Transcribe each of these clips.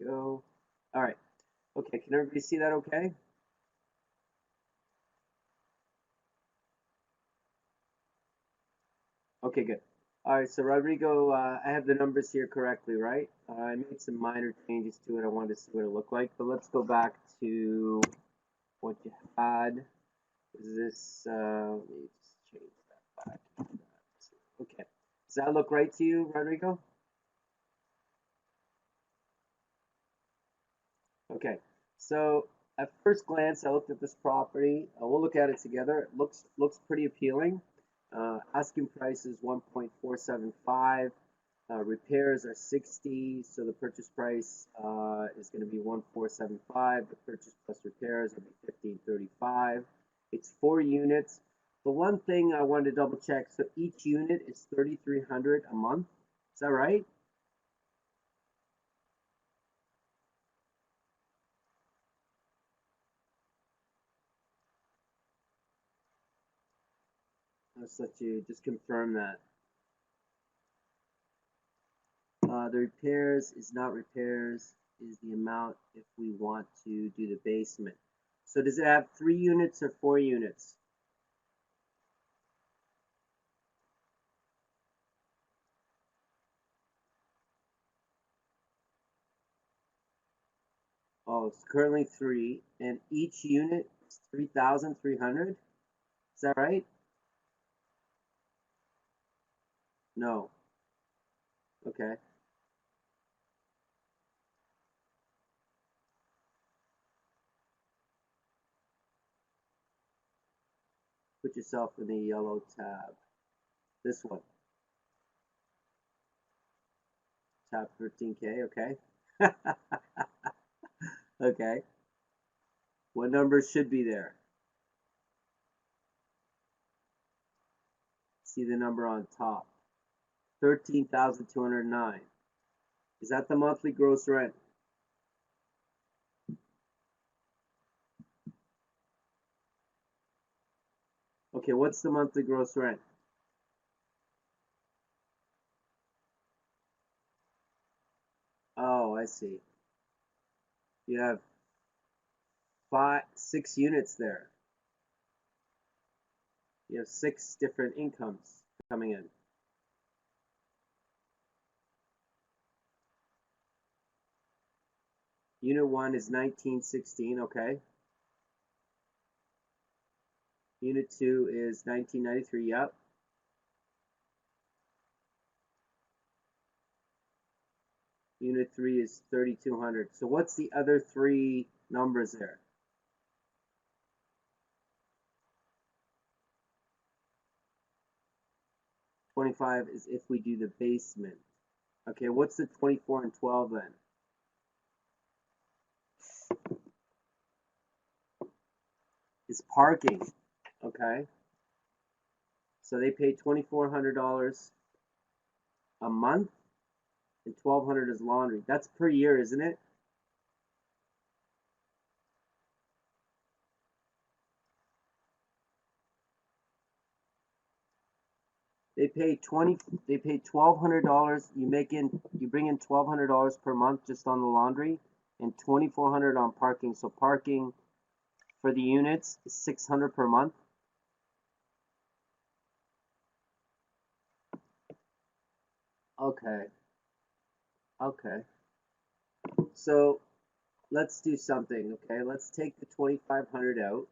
Go. All right. Okay, can everybody see that okay? Okay, good. All right, so Rodrigo, I have the numbers here correctly, right? I made some minor changes to it. I wanted to see what it looked like, but let's go back to what you had. Is this, let me just change that back. Okay. Does that look right to you, Rodrigo? Okay. So at first glance, I looked at this property. We'll look at it together. It looks pretty appealing. Asking price is 1.475. Repairs are 60, so the purchase price is going to be 1.475. The purchase plus repairs will be 15.35. It's 4 units. The one thing I wanted to double check, so each unit is 3,300 a month. Is that right? Let's let you just confirm that. The repairs is not repairs, is the amount if we want to do the basement. So does it have 3 units or 4 units? Oh, it's currently 3, and each unit is 3,300. Is that right? No. Okay. Put yourself in the yellow tab. This one. Tab 13K, okay. Okay. What numbers should be there? See the number on top. 13,209. Is that the monthly gross rent? Okay, what's the monthly gross rent? Oh, I see. You have 6 units there. You have 6 different incomes coming in. Unit 1 is 1916, okay. Unit 2 is 1993, yep. Unit 3 is 3200. So what's the other 3 numbers there? 25 is if we do the basement. Okay, what's the 24 and 12 then? Is parking. Okay. So they pay $2,400 a month, and 1,200 is laundry. That's per year, isn't it? They pay 20. They pay $1,200. You bring in $1,200 per month just on the laundry, and 2,400 on parking. So parking for the units is 600 per month. Okay. Okay. So let's do something. Okay. Let's take the 2,500 out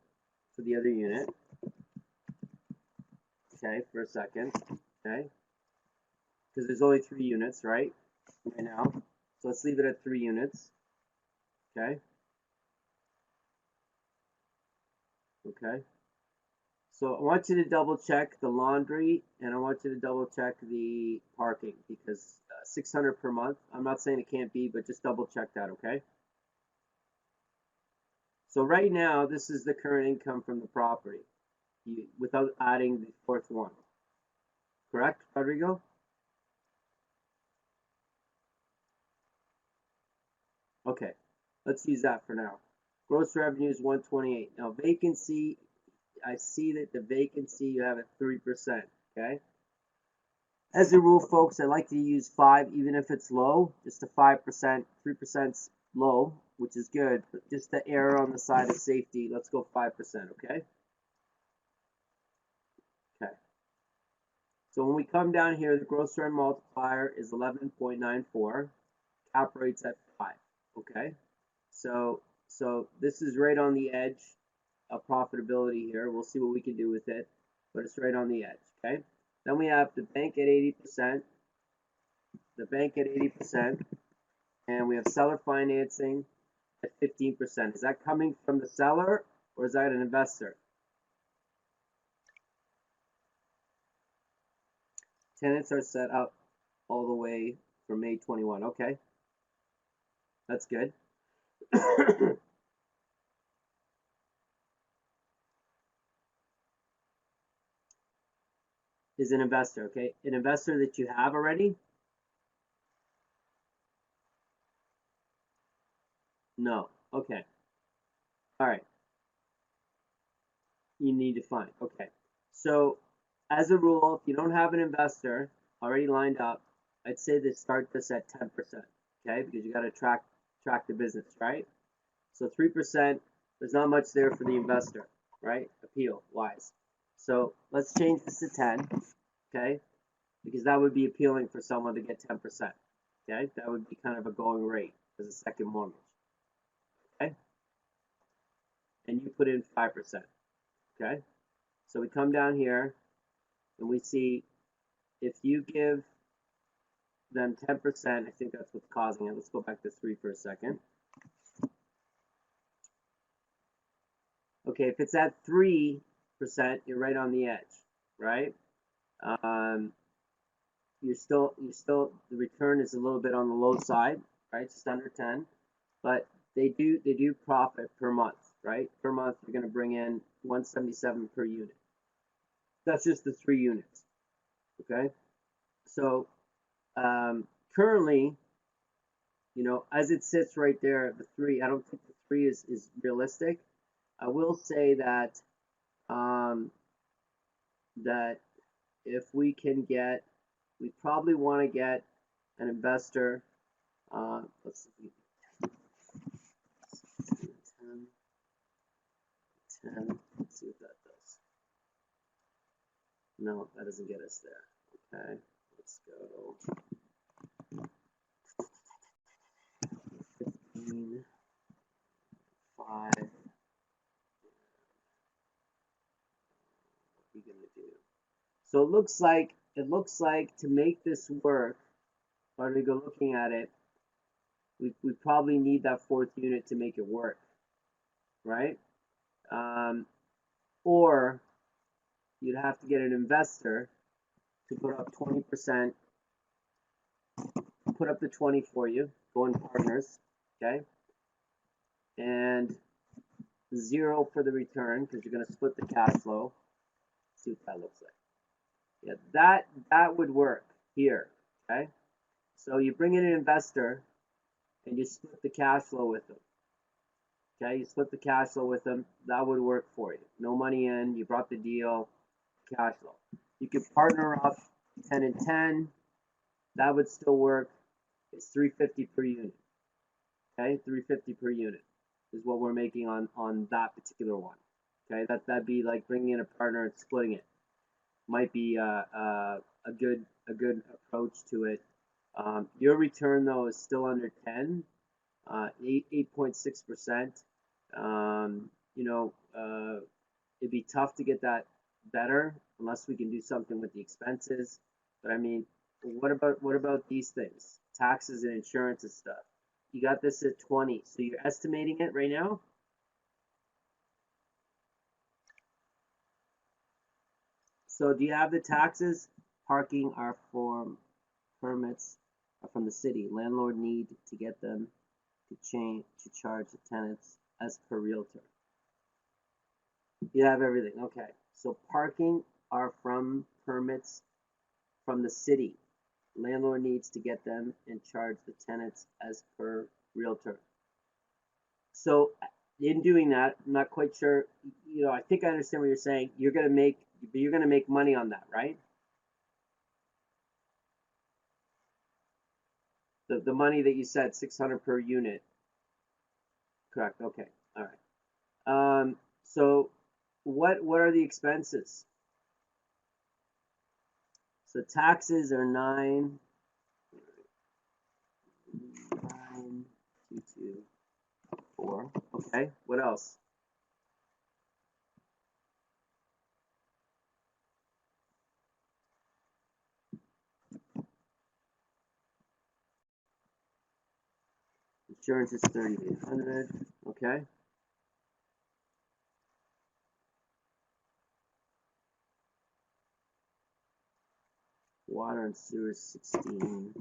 for the other unit. Okay, for a second. Okay. Because there's only 3 units, right? Right now. So let's leave it at 3 units. Okay. Okay. So I want you to double check the laundry and I want you to double check the parking because 600 per month. I'm not saying it can't be, but just double check that, okay? So right now, this is the current income from the property without adding the fourth one. Correct, Rodrigo? Okay, let's use that for now. Gross revenue is 128. Now vacancy, I see that the vacancy you have at 3%, okay? As a rule, folks, I like to use 5, even if it's low, just a 5%, 3% low, which is good, but just to err on the side of safety, let's go 5%, okay? Okay. So when we come down here, the gross rent multiplier is 11.94, cap rate's at 5, okay? So this is right on the edge of profitability here. We'll see what we can do with it, but it's right on the edge, okay? Then we have the bank at 80%, the bank at 80%, and we have seller financing at 15%. Is that coming from the seller or is that an investor? Tenants are set up all the way for May 21. Okay, that's good. Is an investor, okay? An investor that you have already? No. Okay. All right. You need to find. Okay. So, as a rule, if you don't have an investor already lined up, I'd say to start this at 10%. Okay, because you got to track the business, right? So 3%, there's not much there for the investor, right? Appeal wise. So let's change this to 10, okay? Because that would be appealing for someone to get 10%. Okay, that would be kind of a going rate as a second mortgage. Okay, and you put in 5%. Okay, so we come down here and we see if you give them 10%, I think that's what's causing it. Let's go back to 3 for a second. Okay, if it's at 3%, you're right on the edge, right? You're still the return is a little bit on the low side, right? Just under 10, but they do profit per month, right? Per month you're going to bring in 177 per unit. That's just the 3 units, okay? So currently, you know, as it sits right there, the 3, I don't think the 3 is realistic. I will say that that if we can get, we probably want to get an investor. Let's see, 10. Let's see what that does. No, that doesn't get us there. Okay, let's go 15, 5. What are we gonna do? So it looks like to make this work, or to go looking at it, we probably need that 4th unit to make it work, right? Or you'd have to get an investor to put up 20%, put up the 20 for you, go in partners, okay? And 0 for the return because you're going to split the cash flow. Let's see what that looks like. Yeah, that would work here, okay? So you bring in an investor and you split the cash flow with them. Okay, you split the cash flow with them, that would work for you. No money in, you brought the deal, cash flow. You could partner up 10 and 10, that would still work. It's $350 per unit. Okay, $350 per unit is what we're making on that particular one. Okay, that'd be like bringing in a partner and splitting it. Might be a good approach to it. Your return though is still under 10, 8.6%. You know, it'd be tough to get that better unless we can do something with the expenses. But I mean, what about these things? Taxes and insurance and stuff. You got this at 20, so you're estimating it right now? So do you have the taxes? Parking are from permits are from the city. Landlord need to get them to charge the tenants as per realtor. You have everything. Okay. So parking are from permits from the city. Landlord needs to get them and charge the tenants as per realtor. So in doing that, I'm not quite sure. You know, I think I understand what you're saying. You're gonna make money on that, right? The money that you said, 600 per unit. Correct. Okay. All right. So what are the expenses? So taxes are 9,224. Okay. What else? Insurance is 3,800. Okay. Water and sewer 16.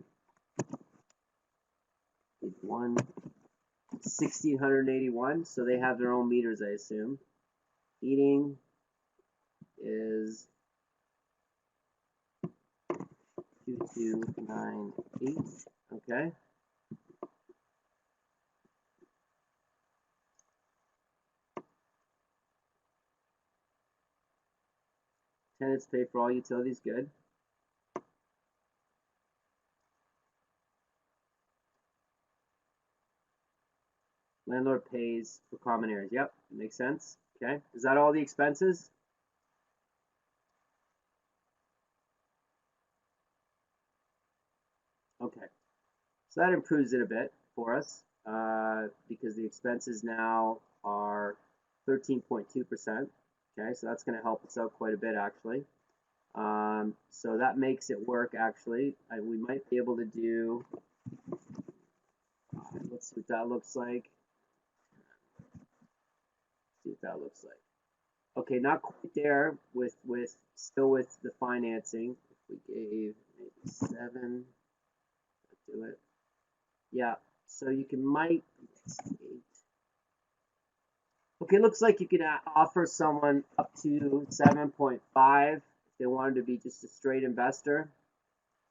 1,681. So they have their own meters, I assume. Heating is 2298. Okay. Tenants pay for all utilities. Good. Landlord pays for common areas. Yep, makes sense. Okay. Is that all the expenses? Okay. So that improves it a bit for us because the expenses now are 13.2%. Okay, so that's going to help us out quite a bit actually. So that makes it work actually. We might be able to do, let's see what that looks like. See what that looks like. Okay, not quite there with still with the financing. If we gave maybe 7, do it. Yeah, so you might 8. Okay, looks like you could offer someone up to 7.5 if they wanted to be just a straight investor.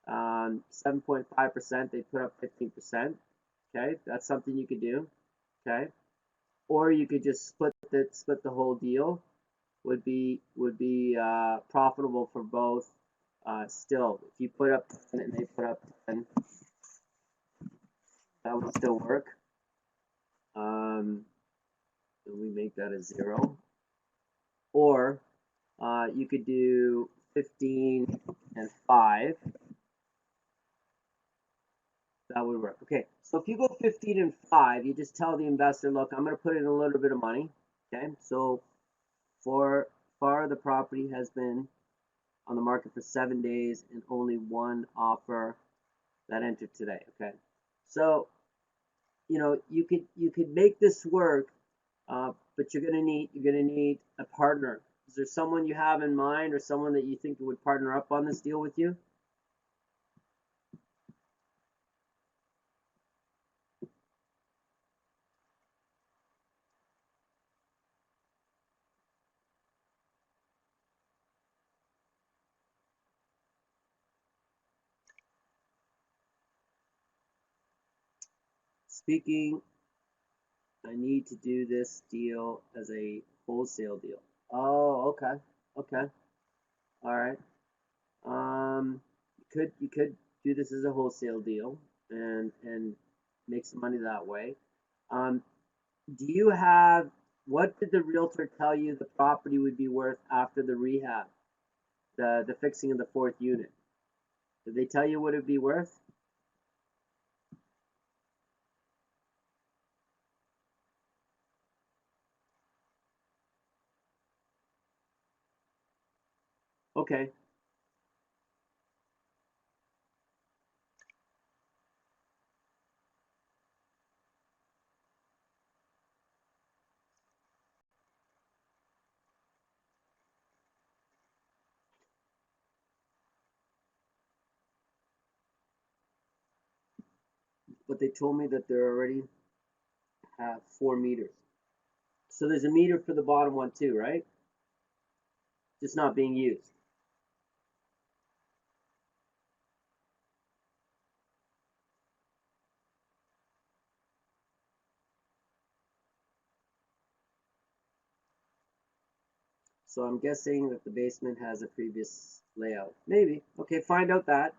7.5%, they put up 15%. Okay, that's something you could do. Okay, or you could just split the whole deal. Would be profitable for both. Still, if you put up 10 and they put up 10, that would still work. And we make that a 0. Or you could do 15 and 5. That would work. Okay, so if you go 15 and 5, you just tell the investor, look, I'm going to put in a little bit of money. Okay, so far the property has been on the market for 7 days and only one offer that entered today. Okay, so you could make this work, but you're gonna need a partner. Is there someone you have in mind, or someone that you think would partner up on this deal with you? Speaking, I need to do this deal as a wholesale deal. Oh, okay, okay, all right. You could do this as a wholesale deal and make some money that way. Um, do you have what did the realtor tell you the property would be worth after the rehab, the fixing of the 4th unit? Did they tell you what it'd be worth? Okay. But they told me that they already have 4 meters. So there's a meter for the bottom one too, right? Just not being used. So I'm guessing that the basement has a previous layout. Maybe. Okay, find out that.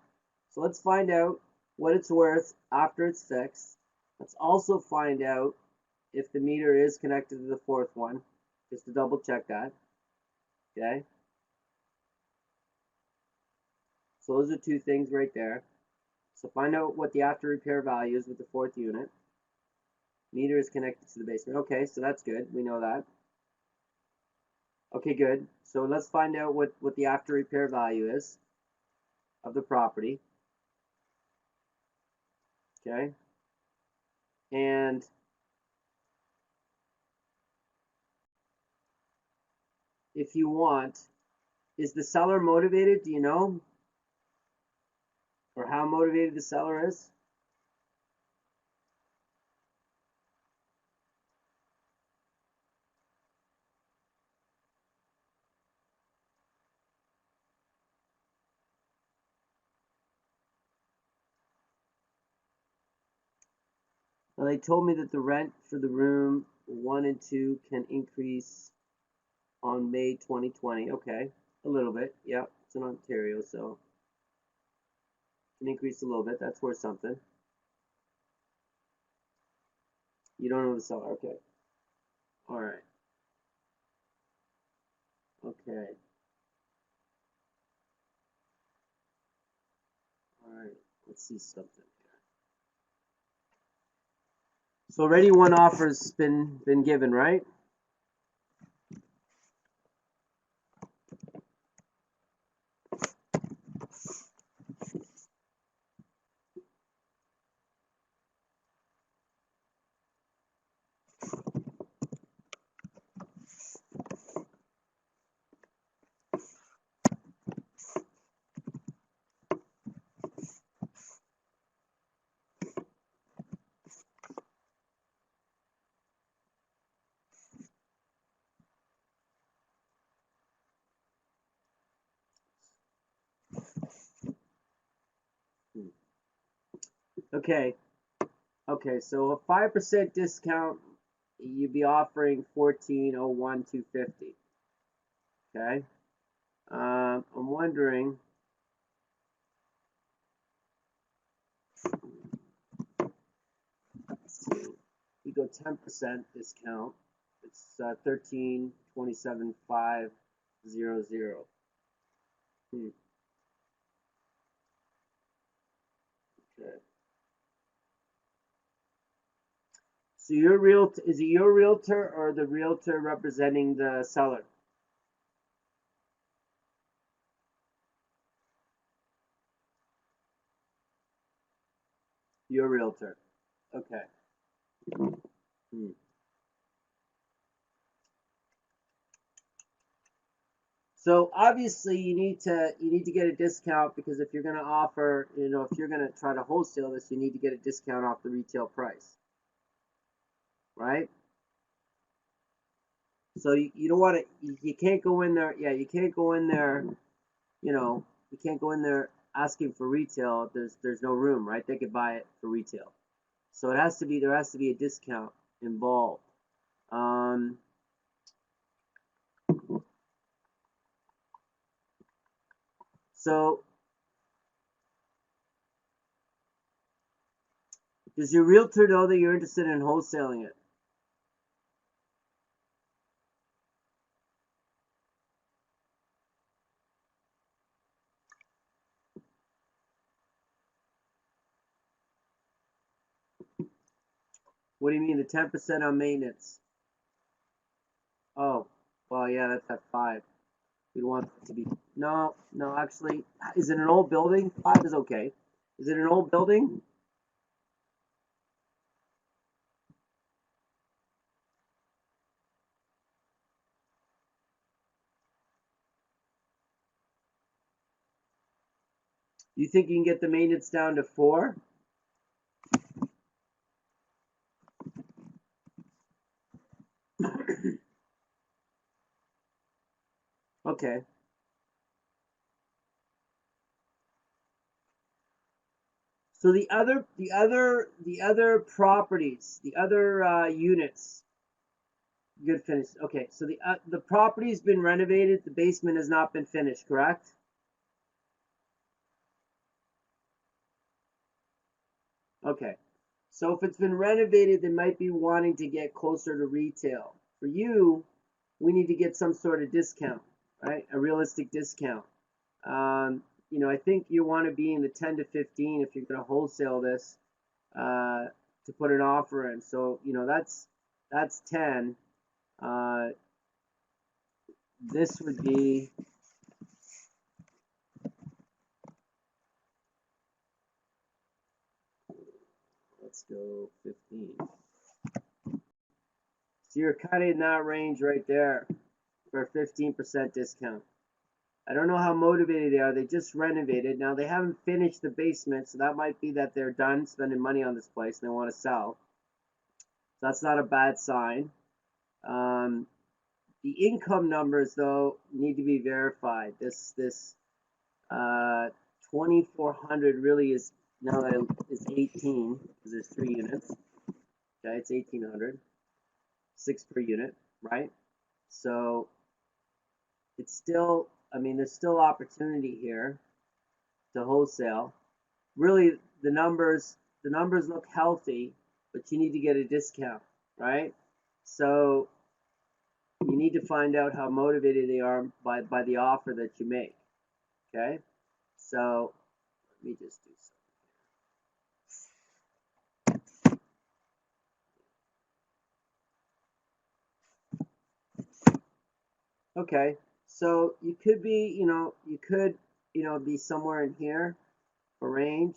So let's find out what it's worth after it's fixed. Let's also find out if the meter is connected to the fourth one, just to double check that. Okay. So those are two things right there. So find out what the after repair value is with the fourth unit. Meter is connected to the basement. Okay, so that's good. We know that. Okay, good. So let's find out what the after repair value is of the property. Okay. And if you want, is the seller motivated? Do you know? Or how motivated the seller is? Well, they told me that the rent for the room 1 and 2 can increase on May 2020. Okay, a little bit. Yeah, it's in Ontario, so can increase a little bit. That's worth something. You don't know the seller. Okay. All right. Okay. All right. Let's see something here. So already one offer's been given, right? Okay. Okay. So a 5% discount, you'd be offering 1401,250. Okay. I'm wondering. Let's see. You go 10% discount. It's 1327,500. Okay. So your realtor, is it your realtor or the realtor representing the seller? Your realtor. Okay. Hmm. So obviously you need to get a discount, because if you're going to offer, if you're going to try to wholesale this, you need to get a discount off the retail price, right? So you don't want to, you can't go in there, yeah, you can't go in there, you can't go in there asking for retail. There's no room, right? They could buy it for retail. So there has to be a discount involved. So does your realtor know that you're interested in wholesaling it? What do you mean, the 10% on maintenance? Oh, well, yeah, that's at 5. We want it to be, no, no, actually, is it an old building? 5 is okay. Is it an old building? You think you can get the maintenance down to 4? Okay. So the other properties, the other units, good finish. Okay, so the property's been renovated. The basement has not been finished, correct? Okay. So if it's been renovated, they might be wanting to get closer to retail. For you, we need to get some sort of discount, right? A realistic discount. I think you want to be in the 10 to 15 if you're going to wholesale this to put an offer in. So, that's 10. This would be, let's go 15. So you're kind of in that range right there for a 15% discount. I don't know how motivated they are. They just renovated. Now they haven't finished the basement, so that might be that they're done spending money on this place and they want to sell. So that's not a bad sign. The income numbers though need to be verified. This 2400 really is now that is 18 because there's 3 units. Okay, it's 1800, 6 per unit, right? So it's still, there's still opportunity here to wholesale. Really, the numbers look healthy, but you need to get a discount, right? So you need to find out how motivated they are by the offer that you make. Okay, so let me just do something. Okay, so you could be, be somewhere in here for range.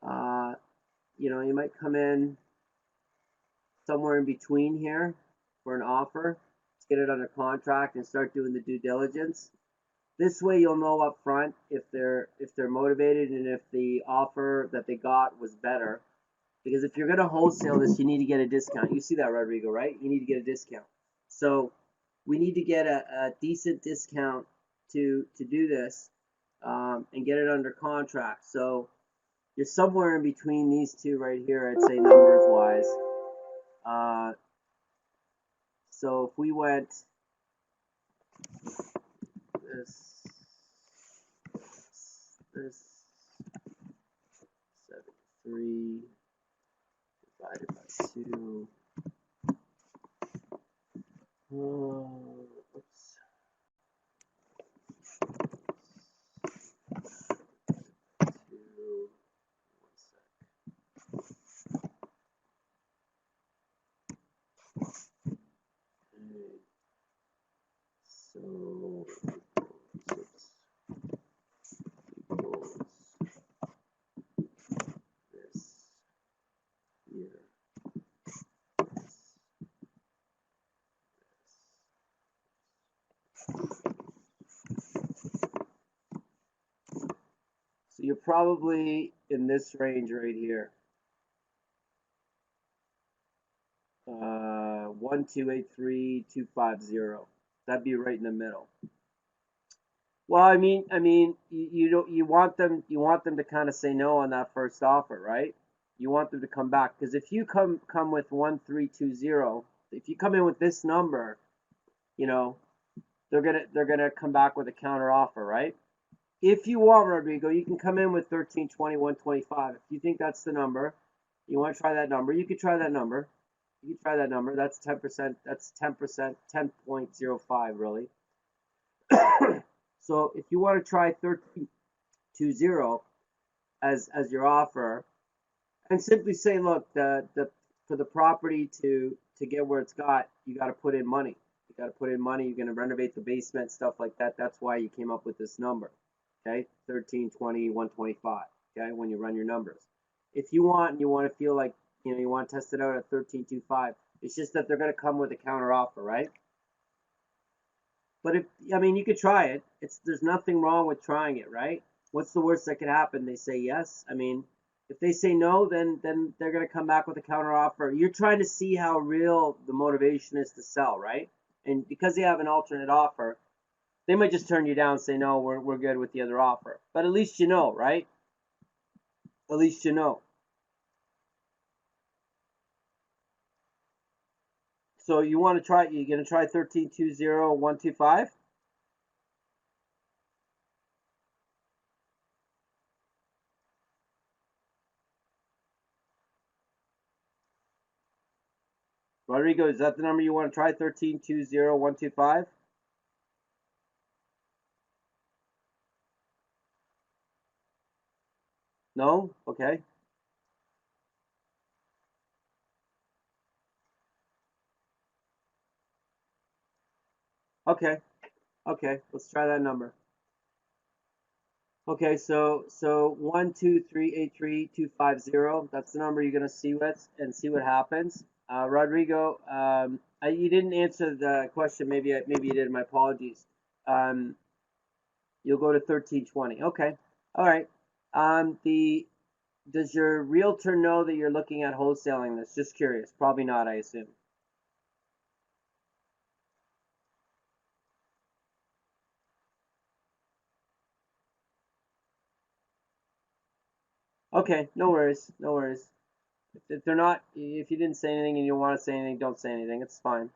You might come in somewhere in between here for an offer to get it under contract and start doing the due diligence. This way you'll know up front if they're motivated and if the offer that they got was better. Because if you're going to wholesale this, you need to get a discount. You see that, Rodrigo, right? You need to get a discount. So we need to get a decent discount to do this and get it under contract. So you're somewhere in between these two right here, I'd say numbers wise. So if we went this 73 divided by 2. Oops. 2. 1 sec. Okay. So equals this here. So you're probably in this range right here. 1283250. That'd be right in the middle. Well, you want them to kind of say no on that first offer, right? You want them to come back because if you come with 1320, if you come in with this number, they're gonna come back with a counter offer, right? If you want, Rodrigo, you can come in with 1320, 125. If you think that's the number, you want to try that number, you could try that number. You could try that number. That's 10%. That's 10%, 10.05 really. So if you want to try 1320 as your offer, and simply say, look, for the property to get where it's got, you got to put in money. You got to put in money. You're going to renovate the basement, stuff like that. That's why you came up with this number. Okay, 1320, 125. Okay, when you run your numbers. If you want to feel like you want to test it out at 1325, it's just that they're going to come with a counter offer, right? But you could try it. There's nothing wrong with trying it, right? What's the worst that could happen? They say yes. If they say no, then they're going to come back with a counter offer. You're trying to see how real the motivation is to sell, right? And because they have an alternate offer, they might just turn you down and say, no, we're good with the other offer. But at least you know, right? At least you know. So you want to try, you're going to try 1320, 125? Rodrigo, is that the number you want to try? 1320-125? No? Okay. Okay. Okay. Let's try that number. Okay, so 12383-250. That's the number you're gonna see with and see what happens. Rodrigo, you didn't answer the question. Maybe you did. My apologies. Um, you'll go to 1320. Okay. All right. The Does your realtor know that you're looking at wholesaling this? Just curious. Probably not, I assume. Okay, no worries. No worries. If they're not, if you didn't say anything and you don't want to say anything, don't say anything. It's fine.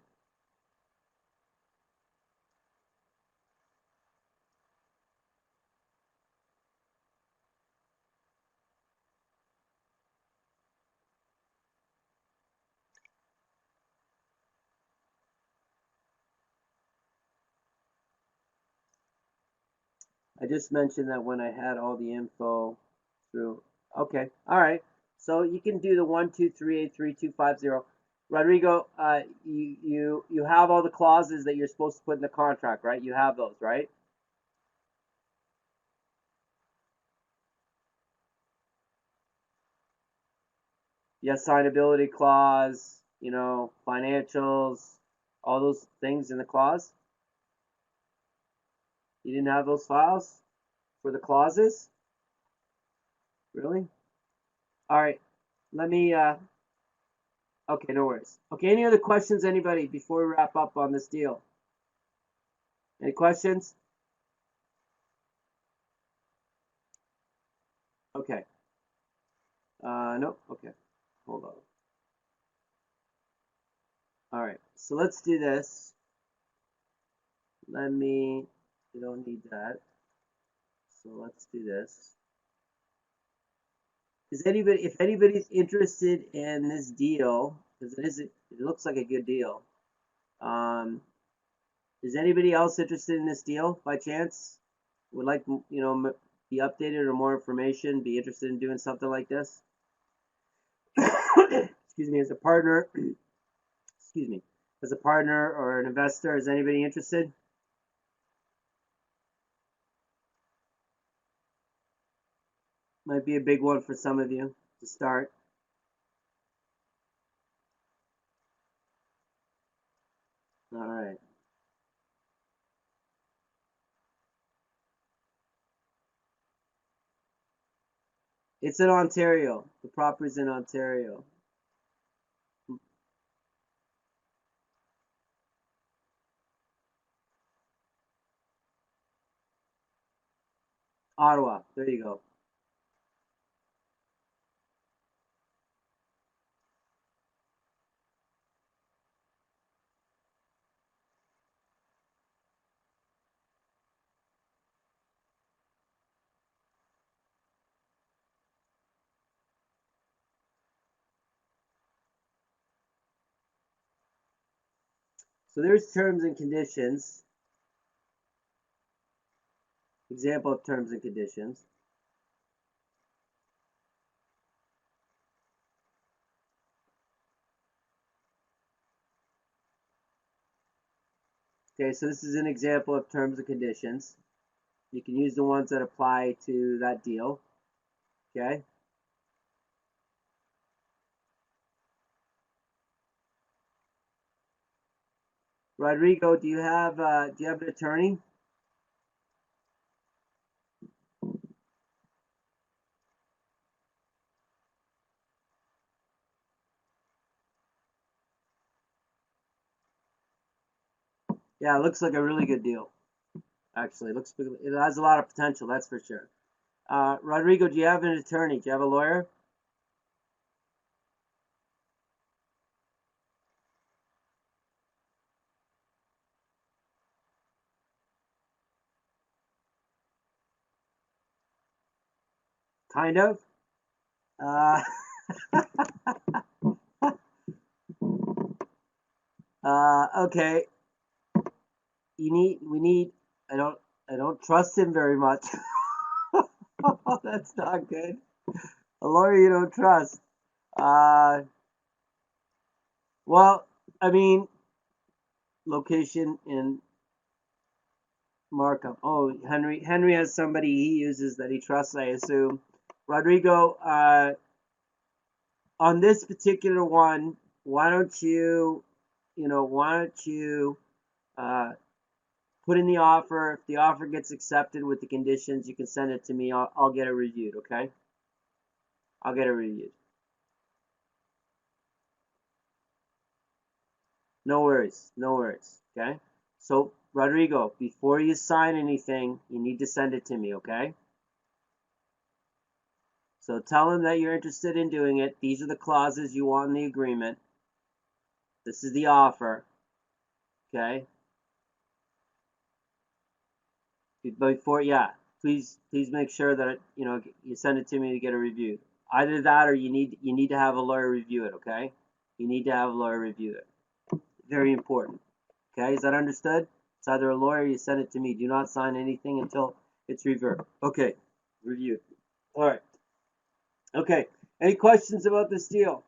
I just mentioned that when I had all the info through. Okay, all right. So you can do the 12383-250. Rodrigo, you have all the clauses that you're supposed to put in the contract, right? You have those, right? Yes, signability clause, financials, all those things in the clause. You didn't have those files for the clauses? Really? All right. Let me Okay, no worries. Okay, any other questions, anybody, before we wrap up on this deal? Any questions? Okay. No. Okay. Hold on. All right. So let's do this. We don't need that. So let's do this. If anybody's interested in this deal, because it looks like a good deal. Is anybody else interested in this deal by chance? Would like, be updated or more information, be interested in doing something like this? Excuse me, as a partner, excuse me, as a partner or an investor, is anybody interested? Might be a big one for some of you to start. All right. It's in Ontario. The property's in Ontario. Ottawa. There you go. So there's terms and conditions. Example of terms and conditions. Okay, so this is an example of terms and conditions. You can use the ones that apply to that deal. Okay. Rodrigo, do you have an attorney? Yeah, it looks like a really good deal. Actually, it has a lot of potential. That's for sure. Rodrigo, do you have an attorney? Do you have a lawyer? Kind of. Uh, Okay, we need. I don't trust him very much. That's not good. A lawyer you don't trust. Uh, well, I mean, location in Markham. Oh, Henry has somebody he uses that he trusts, I assume. Rodrigo, on this particular one, why don't you, why don't you uh, put in the offer? If the offer gets accepted with the conditions, you can send it to me. I'll get it reviewed, okay? I'll get it reviewed. No worries, no worries, okay? So, Rodrigo, before you sign anything, you need to send it to me, okay? So tell him that you're interested in doing it. These are the clauses you want in the agreement. This is the offer, okay? Before, yeah, please make sure that you send it to me to get it reviewed. Either that, or you need to have a lawyer review it, okay? You need to have a lawyer review it. Very important. Okay, is that understood? It's either a lawyer or you send it to me. Do not sign anything until it's reviewed. Okay, reviewed. All right. Okay. Any questions about this deal?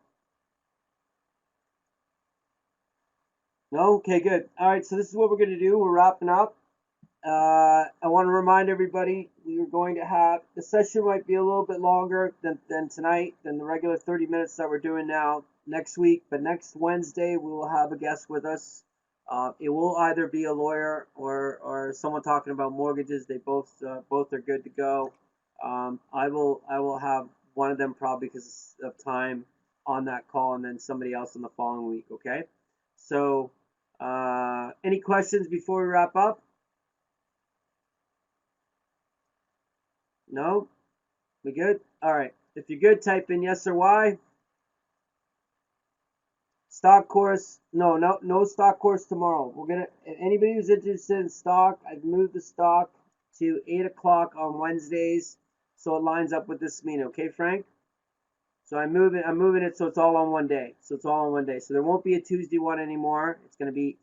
No? Okay, good. All right, so this is what we're going to do. We're wrapping up. I want to remind everybody we are going to have the session might be a little bit longer than tonight, than the regular 30 minutes that we're doing now next week. But next Wednesday, we will have a guest with us. It will either be a lawyer or someone talking about mortgages. They both are good to go. I will have one of them probably because of time on that call, and then somebody else on the following week. Okay. So, any questions before we wrap up? No? We good? All right. If you're good, type in yes or Y. Stock course. No stock course tomorrow. We're gonna. Anybody who's interested in stock, I've moved the stock to 8 o'clock on Wednesdays, so it lines up with this meeting. Okay, Frank? So I'm moving it so it's all on one day. So it's all on one day. So there won't be a Tuesday one anymore. It's gonna be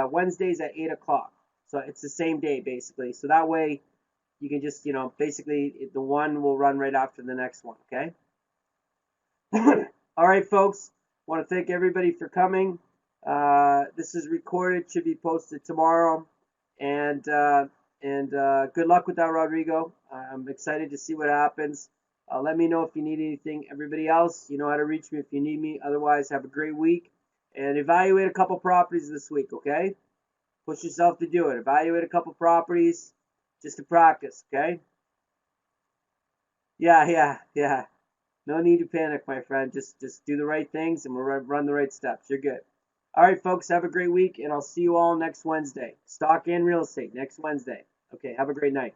Wednesdays at 8 o'clock. So it's the same day basically. So that way you can just basically the one will run right after the next one. Okay. All right, folks. Want to thank everybody for coming. This is recorded, should be posted tomorrow, and good luck with that, Rodrigo. I'm excited to see what happens. Let me know if you need anything. Everybody else, you know how to reach me if you need me. Otherwise, have a great week and evaluate a couple properties this week. Okay, push yourself to do it. Evaluate a couple properties just to practice. Okay. Yeah. No need to panic, my friend. Just do the right things and we'll run the right steps. You're good. All right, folks, have a great week, and I'll see you all next Wednesday. Stock and real estate next Wednesday. Okay, have a great night.